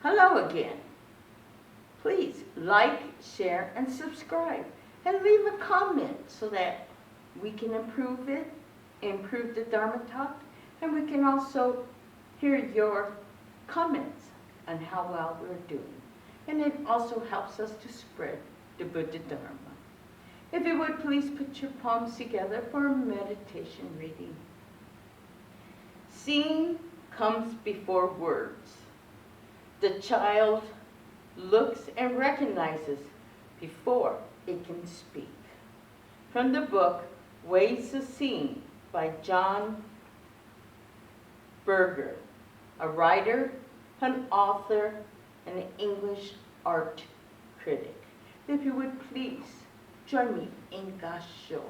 Hello again. Please like, share, and subscribe. And leave a comment so that we can improve it, improve the Dharma talk, and we can also hear your comments on how well we're doing. And it also helps us to spread the Buddha Dharma. If you would please put your palms together for a meditation reading. Seeing comes before words. The child looks and recognizes before it can speak. From the book Ways of Seeing by John Berger, a writer, an author, and an English art critic. If you would please join me in Gasho.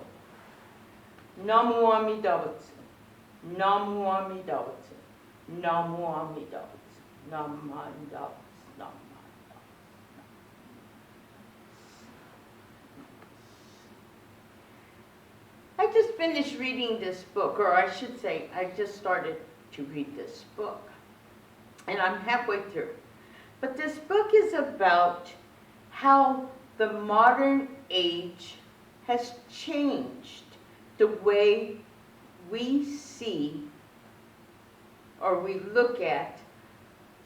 Namu Amida Butsu, Namu Amida Butsu, Namu Amida Butsu, Namu Amida Butsu, Namu. I just finished reading this book, or I should say, I just started to read this book. And I'm halfway through. But this book is about how the modern age has changed the way we see or we look at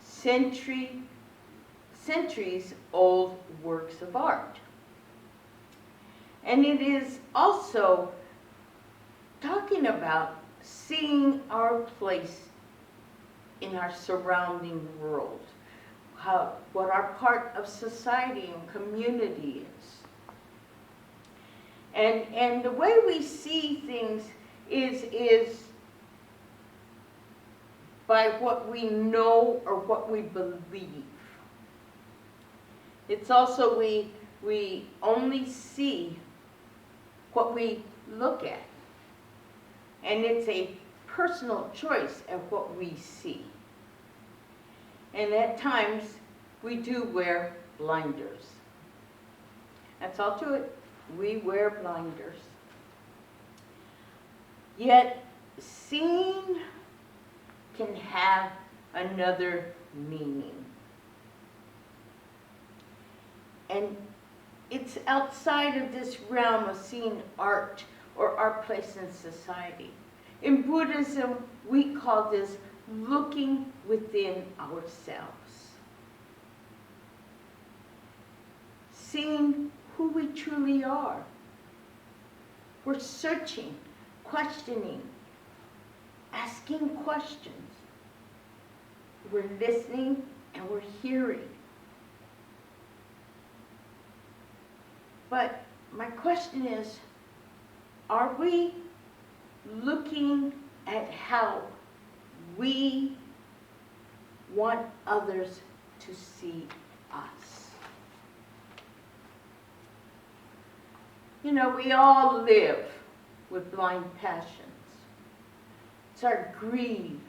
centuries old works of art. And it is also talking about seeing our place in our surrounding world, what our part of society and community is. And the way we see things is by what we know or what we believe. It's also we only see what we look at. And it's a personal choice of what we see. And at times, we do wear blinders. That's all to it. We wear blinders. Yet, seeing can have another meaning. And it's outside of this realm of seeing art or our place in society. In Buddhism, we call this looking within ourselves. Seeing who we truly are. We're searching, questioning, asking questions. We're listening and we're hearing. But my question is, are we looking at how we want others to see us? You know, we all live with blind passions. It's our greed,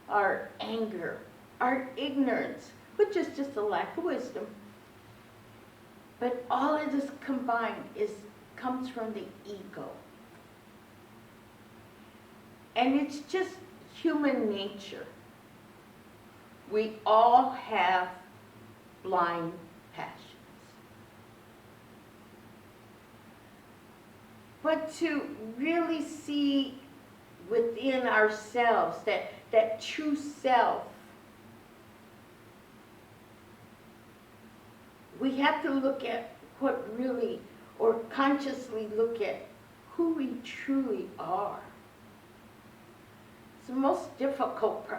our anger, our ignorance, which is just a lack of wisdom. But all of this combined comes from the ego. And it's just human nature. We all have blind passions. But to really see within ourselves that true self, we have to look at what really, or consciously look at who we truly are. The most difficult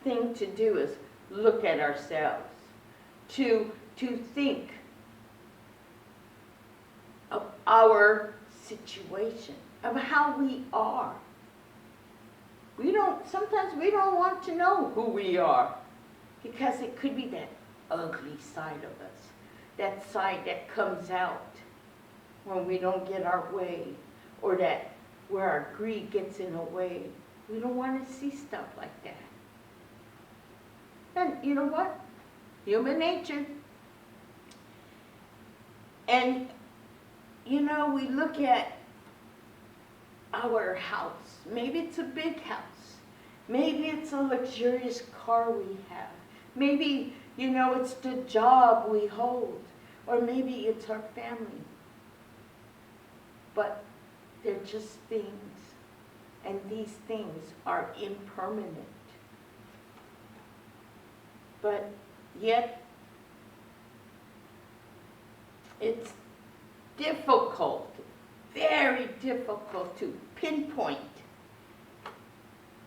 thing to do is look at ourselves, to think of our situation, of how we are. Sometimes we don't want to know who we are, because it could be that ugly side of us, that side that comes out when we don't get our way, or that where our greed gets in the way. We don't want to see stuff like that. And you know what? Human nature. And, you know, we look at our house. Maybe it's a big house. Maybe it's a luxurious car we have. Maybe You know, it's the job we hold, or maybe it's our family. But they're just things, and these things are impermanent. But yet, it's difficult, very difficult to pinpoint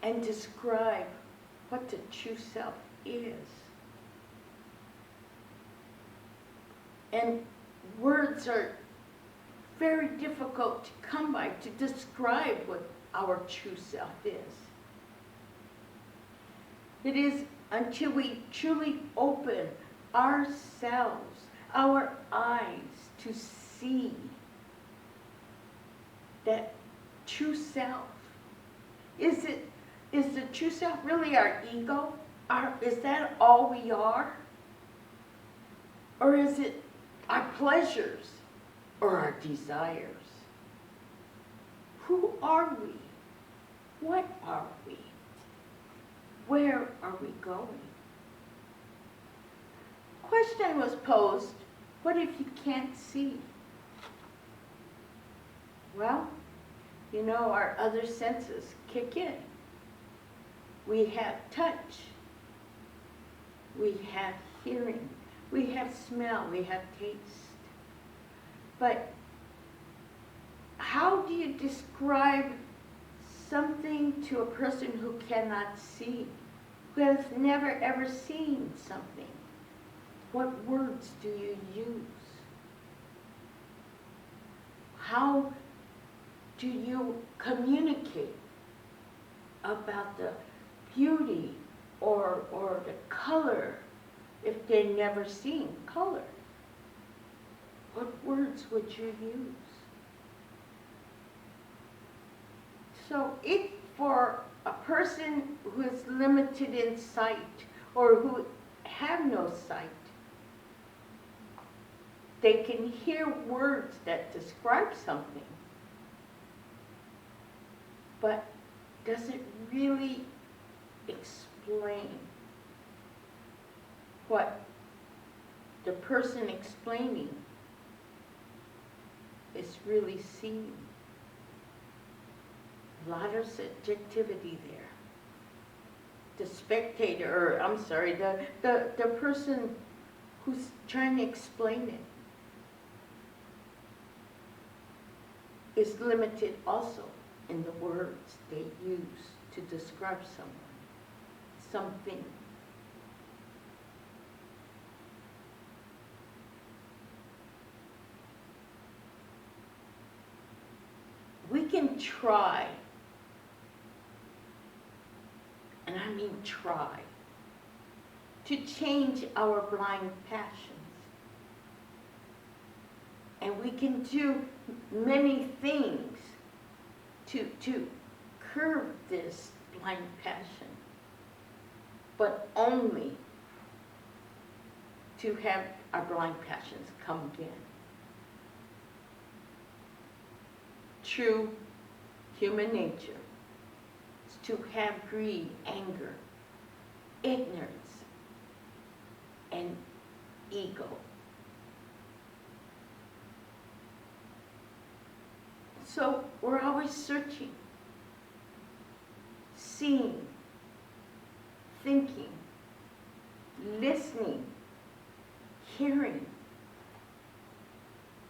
and describe what the true self is. And words are very difficult to come by to describe what our true self is. It is until we truly open ourselves, our eyes, to see that true self. Is the true self really our ego? Is that all we are? Or is it our pleasures or our desires? Who are we? What are we? Where are we going? Question was posed, what if you can't see? Well, you know, our other senses kick in. We have touch. We have hearing. We have smell. We have taste. But how do you describe something to a person who cannot see, who has never ever seen something? What words do you use? How do you communicate about the beauty or the color if they've never seen color? What words would you use? So if for a person who is limited in sight or who have no sight, they can hear words that describe something, but does it really explain what the person explaining is really seeing? A lot of subjectivity there. The spectator, or I'm sorry, the person who's trying to explain it is limited also in the words they use to describe someone, something. We can try, and I mean try, to change our blind passions. And we can do many things to curb this blind passion, but only to have our blind passions come again. True human nature is to have greed, anger, ignorance, and ego. So we're always searching, seeing, thinking, listening, hearing.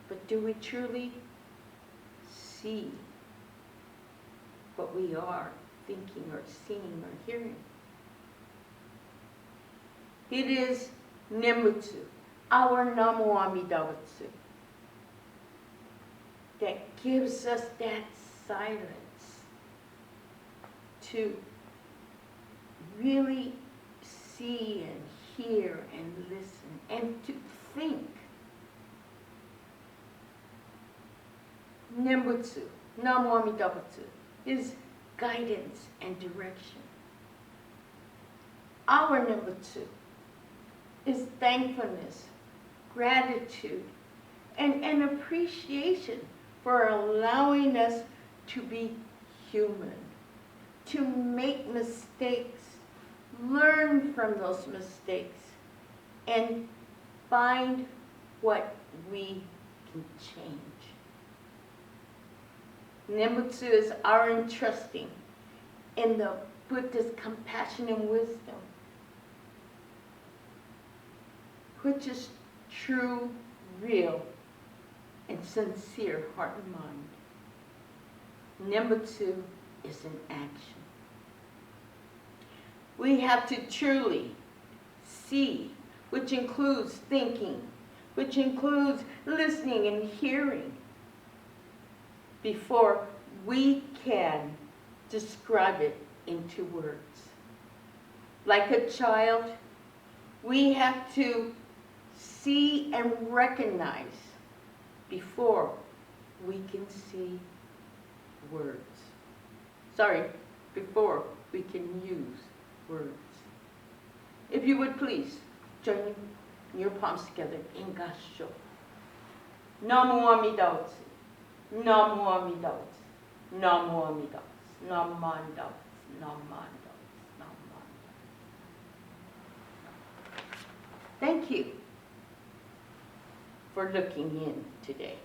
But do we truly see what we are thinking or seeing or hearing? It is Nembutsu, our Namo Amida Butsu, that gives us that silence to really see and hear and listen and to think. Nembutsu, Namo Amida Butsu, is guidance and direction. Our Nembutsu is thankfulness, gratitude, and appreciation for allowing us to be human, to make mistakes, learn from those mistakes, and find what we can change. Nembutsu is our entrusting in the Buddha's compassion and wisdom, which is true, real, and sincere heart and mind. Nembutsu is an action. We have to truly see, which includes thinking, which includes listening and hearing, before we can describe it into words. Like a child, we have to see and recognize before we can see words. Sorry, before we can use words. If you would please join your palms together in Gassho. Namu Amida Butsu. Namu Amida Butsu. Namu Amida Butsu. Namanda Butsu. Namanda Butsu. Namanda. Thank you for looking in today.